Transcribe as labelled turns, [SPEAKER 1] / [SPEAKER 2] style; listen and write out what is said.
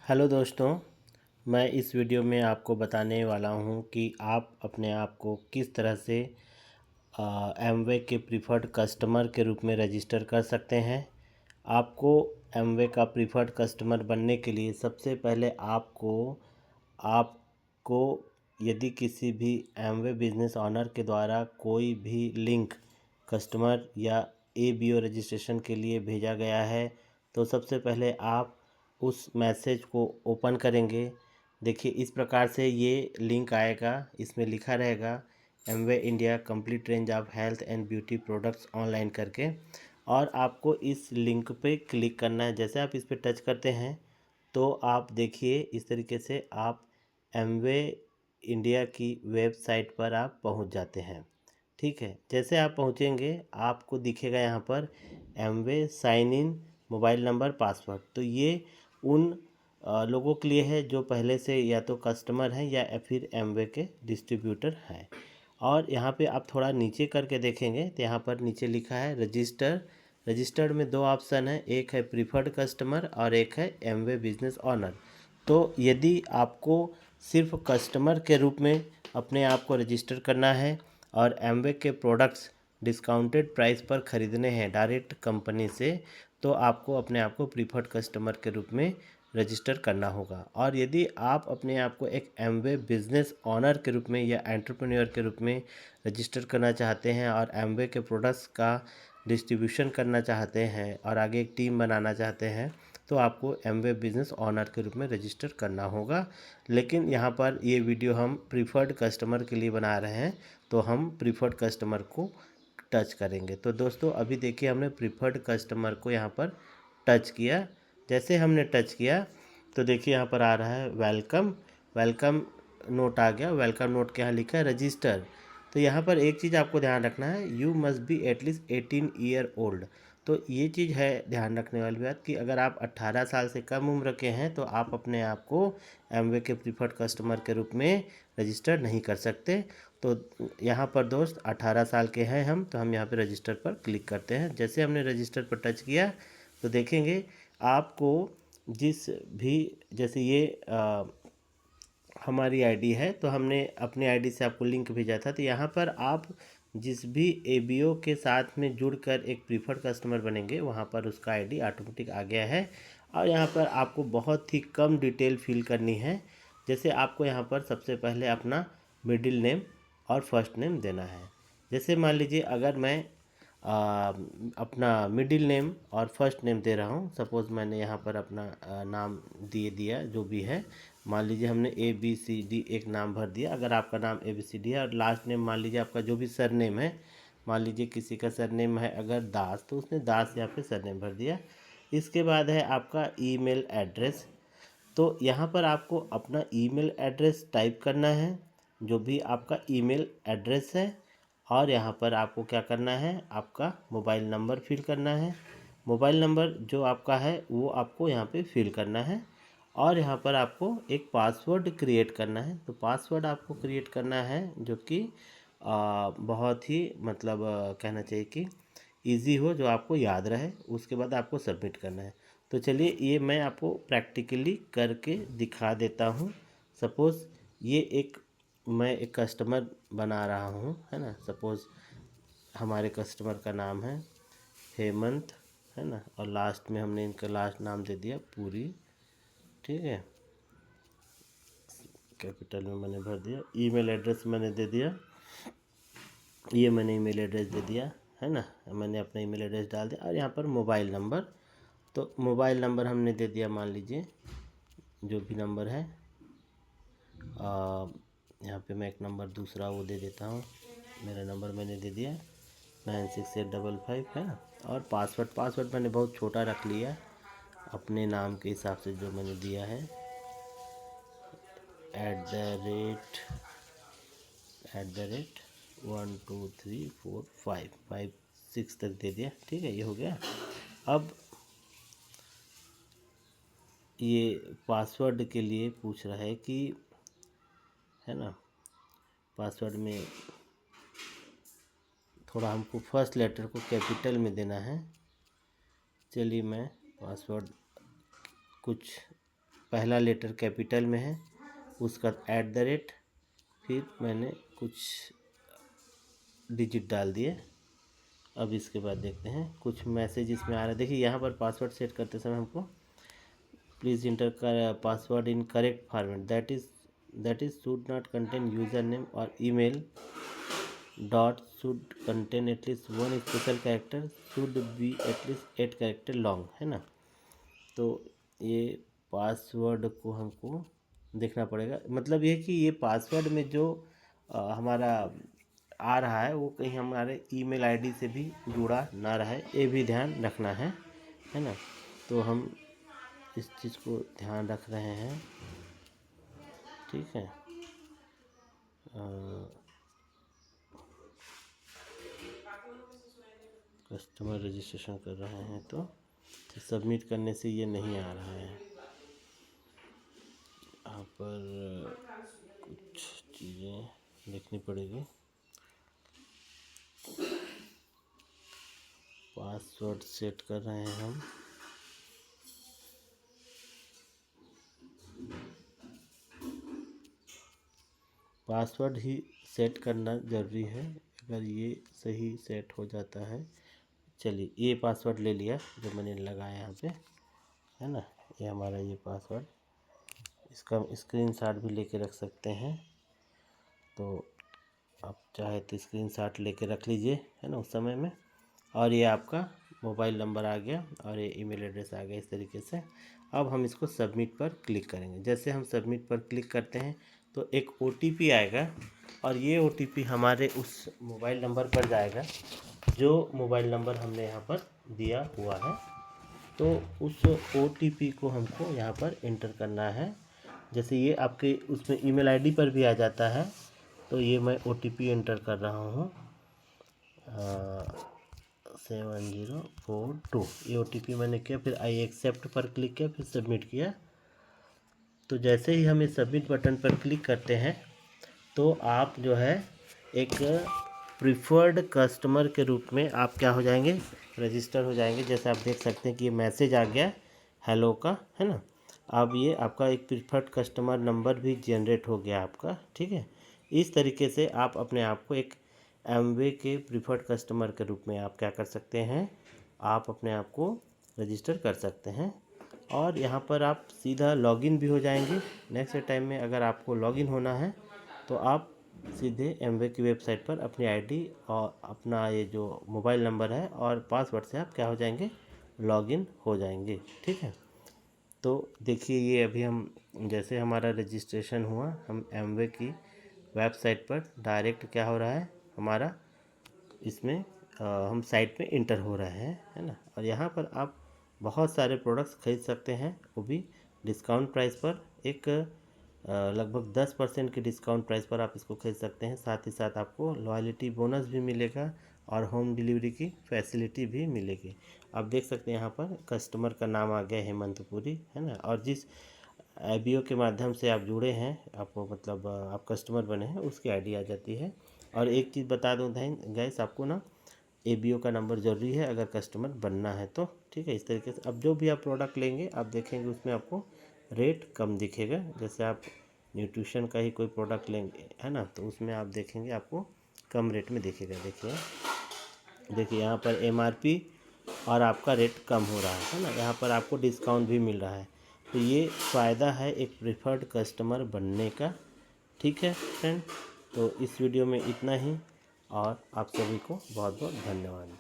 [SPEAKER 1] Hello दोस्तों, मैं इस वीडियो में आपको बताने वाला हूं कि आप अपने आप को किस तरह से एमवे के प्रीफर्ड कस्टमर के रूप में रजिस्टर कर सकते हैं। आपको एमवे का प्रीफर्ड कस्टमर बनने के लिए सबसे पहले आपको यदि किसी भी एमवे बिजनेस ओनर के द्वारा कोई भी लिंक कस्टमर या एबीओ रजिस्ट्रेशन के लिए भेजा गया है, तो सबसे पहले आप उस मैसेज को ओपन करेंगे। देखिए इस प्रकार से ये लिंक आएगा, इसमें लिखा रहेगा Amway India complete range of health and beauty products online करके, और आपको इस लिंक पे क्लिक करना है। जैसे आप इस पे टच करते हैं तो आप देखिए इस तरीके से आप एमवे इंडिया की वेबसाइट पर आप पहुंच जाते हैं। ठीक है, जैसे आप पहुंचेंगे आपको दिखेगा यहाँ पर Amway sign in mobile number password. तो ये उन लोगों के लिए है जो पहले से या तो कस्टमर हैं या फिर एमवे के डिस्ट्रीब्यूटर हैं। और यहाँ पे आप थोड़ा नीचे करके देखेंगे तो यहाँ पर नीचे लिखा है रजिस्टर। रजिस्टर्ड में दो ऑप्शन है, एक है प्रीफर्ड कस्टमर और एक है एमवे बिजनेस ओनर। तो यदि आपको सिर्फ कस्टमर के रूप में अपने आप को रजिस्टर करना है और एमवे के प्रोडक्ट्स डिस्काउंटेड प्राइस पर ख़रीदने हैं डायरेक्ट कंपनी से, तो आपको अपने आप को प्रीफर्ड कस्टमर के रूप में रजिस्टर करना होगा। और यदि आप अपने आप को एक एमवे बिजनेस ओनर के रूप में या एंटरप्रेन्योर के रूप में रजिस्टर करना चाहते हैं और एमवे के प्रोडक्ट्स का डिस्ट्रीब्यूशन करना चाहते हैं और आगे एक टीम बनाना चाहते हैं, तो आपको एमवे बिजनेस ओनर के रूप में रजिस्टर करना होगा। लेकिन यहाँ पर ये वीडियो हम प्रीफर्ड कस्टमर के लिए बना रहे हैं, तो हम प्रीफर्ड कस्टमर को टच करेंगे। तो दोस्तों अभी देखिए हमने प्रीफर्ड कस्टमर को यहाँ पर टच किया। जैसे हमने टच किया तो देखिए यहाँ पर आ रहा है वेलकम। वेलकम नोट आ गया। वेलकम नोट के यहाँ लिखा है रजिस्टर। तो यहाँ पर एक चीज़ आपको ध्यान रखना है, you must be at least 18 year old. तो ये चीज़ है ध्यान रखने वाली बात कि अगर आप 18 साल से कम उम्र के हैं तो आप अपने आप को एमवे के प्रीफर्ड कस्टमर के रूप में रजिस्टर नहीं कर सकते। तो यहाँ पर दोस्त 18 साल के हैं हम, तो हम यहाँ पे रजिस्टर पर क्लिक करते हैं। जैसे हमने रजिस्टर पर टच किया तो देखेंगे आपको जिस भी, जैसे ये हमारी आईडी है तो हमने अपनी आईडी से आपको लिंक भेजा था। तो यहाँ पर आप जिस भी एबीओ के साथ में जुड़कर एक प्रीफर्ड कस्टमर बनेंगे वहाँ पर उसका आईडी ऑटोमेटिक आ गया है। और यहाँ पर आपको बहुत ही कम डिटेल फिल करनी है। जैसे आपको यहाँ पर सबसे पहले अपना मिडिल नेम और फर्स्ट नेम देना है। जैसे मान लीजिए अगर मैं अपना मिडिल नेम और फर्स्ट नेम दे रहा हूँ, सपोज़ मैंने यहाँ पर अपना नाम दिया जो भी है। मान लीजिए हमने ABCD एक नाम भर दिया। अगर आपका नाम ABCD है और लास्ट नेम मान लीजिए आपका जो भी सरनेम है, मान लीजिए किसी का सरनेम है अगर दास, तो उसने दास यहाँ पे सरनेम भर दिया। इसके बाद है आपका ईमेल एड्रेस। तो यहाँ पर आपको अपना ईमेल एड्रेस टाइप करना है, जो भी आपका ईमेल एड्रेस है। और यहाँ पर आपको क्या करना है, आपका मोबाइल नंबर फिल करना है। मोबाइल नंबर जो आपका है वो आपको यहाँ पे फिल करना है। और यहाँ पर आपको एक पासवर्ड क्रिएट करना है। तो पासवर्ड आपको क्रिएट करना है जो कि बहुत ही मतलब कहना चाहिए कि इजी हो, जो आपको याद रहे। उसके बाद आपको सबमिट करना है। तो चलिए ये मैं आपको प्रैक्टिकली करके दिखा देता हूँ। सपोज़ ये मैं एक कस्टमर बना रहा हूँ, है ना। सपोज़ हमारे कस्टमर का नाम है हेमंत, है ना, और लास्ट में हमने इनका लास्ट नाम दे दिया पूरी। ठीक है, कैपिटल में मैंने भर दिया। ईमेल एड्रेस मैंने दे दिया, ये मैंने ईमेल एड्रेस दे दिया, है ना। मैंने अपना ईमेल एड्रेस डाल दिया। और यहाँ पर मोबाइल नंबर, तो मोबाइल नंबर हमने दे दिया, मान लीजिए जो भी नंबर है। यहाँ पे मैं एक नंबर दूसरा वो दे देता हूँ। मेरा नंबर मैंने दे दिया 968555, है ना। और पासवर्ड मैंने बहुत छोटा रख लिया अपने नाम के हिसाब से, जो मैंने दिया है @ 1 2 3 4 5 6 तक दे दिया। ठीक है, ये हो गया। अब ये पासवर्ड के लिए पूछ रहा है कि, है ना, पासवर्ड में थोड़ा हमको फर्स्ट लेटर को कैपिटल में देना है। चलिए मैं पासवर्ड कुछ पहला लेटर कैपिटल में है, उसका @ फिर मैंने कुछ डिजिट डाल दिए। अब इसके बाद देखते हैं कुछ मैसेज इसमें आ रहा है। देखिए यहाँ पर पासवर्ड सेट करते समय हमको please enter password in correct format that is should not contain user name और email dot should contain at least 1 special character should be at least 8 character long, है ना। तो ये पासवर्ड को हमको देखना पड़ेगा। मतलब ये कि ये पासवर्ड में जो हमारा आ रहा है वो कहीं हमारे ईमेल आईडी से भी जुड़ा ना रहे, ये भी ध्यान रखना है ना। तो हम इस चीज़ को ध्यान रख रहे हैं, ठीक है। कस्टमर रजिस्ट्रेशन कर रहे हैं तो सबमिट करने से ये नहीं आ रहा है। यहाँ पर कुछ चीज़ें देखनी पड़ेगी। पासवर्ड सेट कर रहे हैं हम। पासवर्ड ही सेट करना ज़रूरी है, अगर ये सही सेट हो जाता है। चलिए ये पासवर्ड ले लिया जो मैंने लगाया यहाँ पे, है ना। ये हमारा ये पासवर्ड, इसका स्क्रीनशॉट भी लेके रख सकते हैं। तो आप चाहे तो स्क्रीनशॉट लेके रख लीजिए, है ना, उस समय में। और ये आपका मोबाइल नंबर आ गया और ये ईमेल एड्रेस आ गया इस तरीके से। अब हम इसको सबमिट पर क्लिक करेंगे। जैसे हम सबमिट पर क्लिक करते हैं तो एक OTP आएगा और ये OTP हमारे उस मोबाइल नंबर पर जाएगा जो मोबाइल नंबर हमने यहाँ पर दिया हुआ है। तो उस OTP को हमको यहाँ पर एंटर करना है। जैसे ये आपके उसमें ईमेल आईडी पर भी आ जाता है, तो ये मैं OTP एंटर कर रहा हूँ 7042। ये OTP मैंने किया, फिर आई एक्सेप्ट पर क्लिक किया, फिर सबमिट किया। तो जैसे ही हम इस सबमिट बटन पर क्लिक करते हैं तो आप जो है एक प्रिफर्ड कस्टमर के रूप में आप क्या हो जाएंगे, रजिस्टर हो जाएंगे। जैसे आप देख सकते हैं कि ये मैसेज आ गया हेलो का, है ना। अब ये आपका एक प्रिफर्ड कस्टमर नंबर भी जनरेट हो गया आपका, ठीक है। इस तरीके से आप अपने आप को एक एमवे के प्रिफर्ड कस्टमर के रूप में आप क्या कर सकते हैं, आप अपने आप को रजिस्टर कर सकते हैं। और यहाँ पर आप सीधा लॉगिन भी हो जाएंगे। नेक्स्ट टाइम में अगर आपको लॉगिन होना है तो आप सीधे एमवे की वेबसाइट पर अपनी आईडी और अपना ये जो मोबाइल नंबर है और पासवर्ड से आप क्या हो जाएंगे, लॉगिन हो जाएंगे, ठीक है। तो देखिए ये अभी हम जैसे हमारा रजिस्ट्रेशन हुआ, हम एमवे की वेबसाइट पर डायरेक्ट क्या हो रहा है हमारा, इसमें हम साइट में इंटर हो रहे हैं, है ना। और यहाँ पर आप बहुत सारे प्रोडक्ट्स खरीद सकते हैं, वो भी डिस्काउंट प्राइस पर। एक लगभग 10% की डिस्काउंट प्राइस पर आप इसको खरीद सकते हैं। साथ ही साथ आपको लॉयल्टी बोनस भी मिलेगा और होम डिलीवरी की फैसिलिटी भी मिलेगी। आप देख सकते हैं यहाँ पर कस्टमर का नाम आ गया हेमंतपुरी, है ना। और जिस ABO के माध्यम से आप जुड़े हैं, आपको मतलब आप कस्टमर बने हैं, उसकी आईडी आ जाती है। और एक चीज़ बता दूँ गाइस, आपको ना ABO का नंबर ज़रूरी है अगर कस्टमर बनना है तो, ठीक है। इस तरीके से अब जो भी आप प्रोडक्ट लेंगे आप देखेंगे उसमें आपको रेट कम दिखेगा। जैसे आप न्यूट्रिशन का ही कोई प्रोडक्ट लेंगे, है ना, तो उसमें आप देखेंगे आपको कम रेट में दिखेगा। देखिए यहाँ पर MRP और आपका रेट कम हो रहा है ना, यहाँ पर आपको डिस्काउंट भी मिल रहा है। तो ये फ़ायदा है एक प्रिफर्ड कस्टमर बनने का, ठीक है फ्रेंड। तो इस वीडियो में इतना ही और आप सभी को बहुत बहुत धन्यवाद।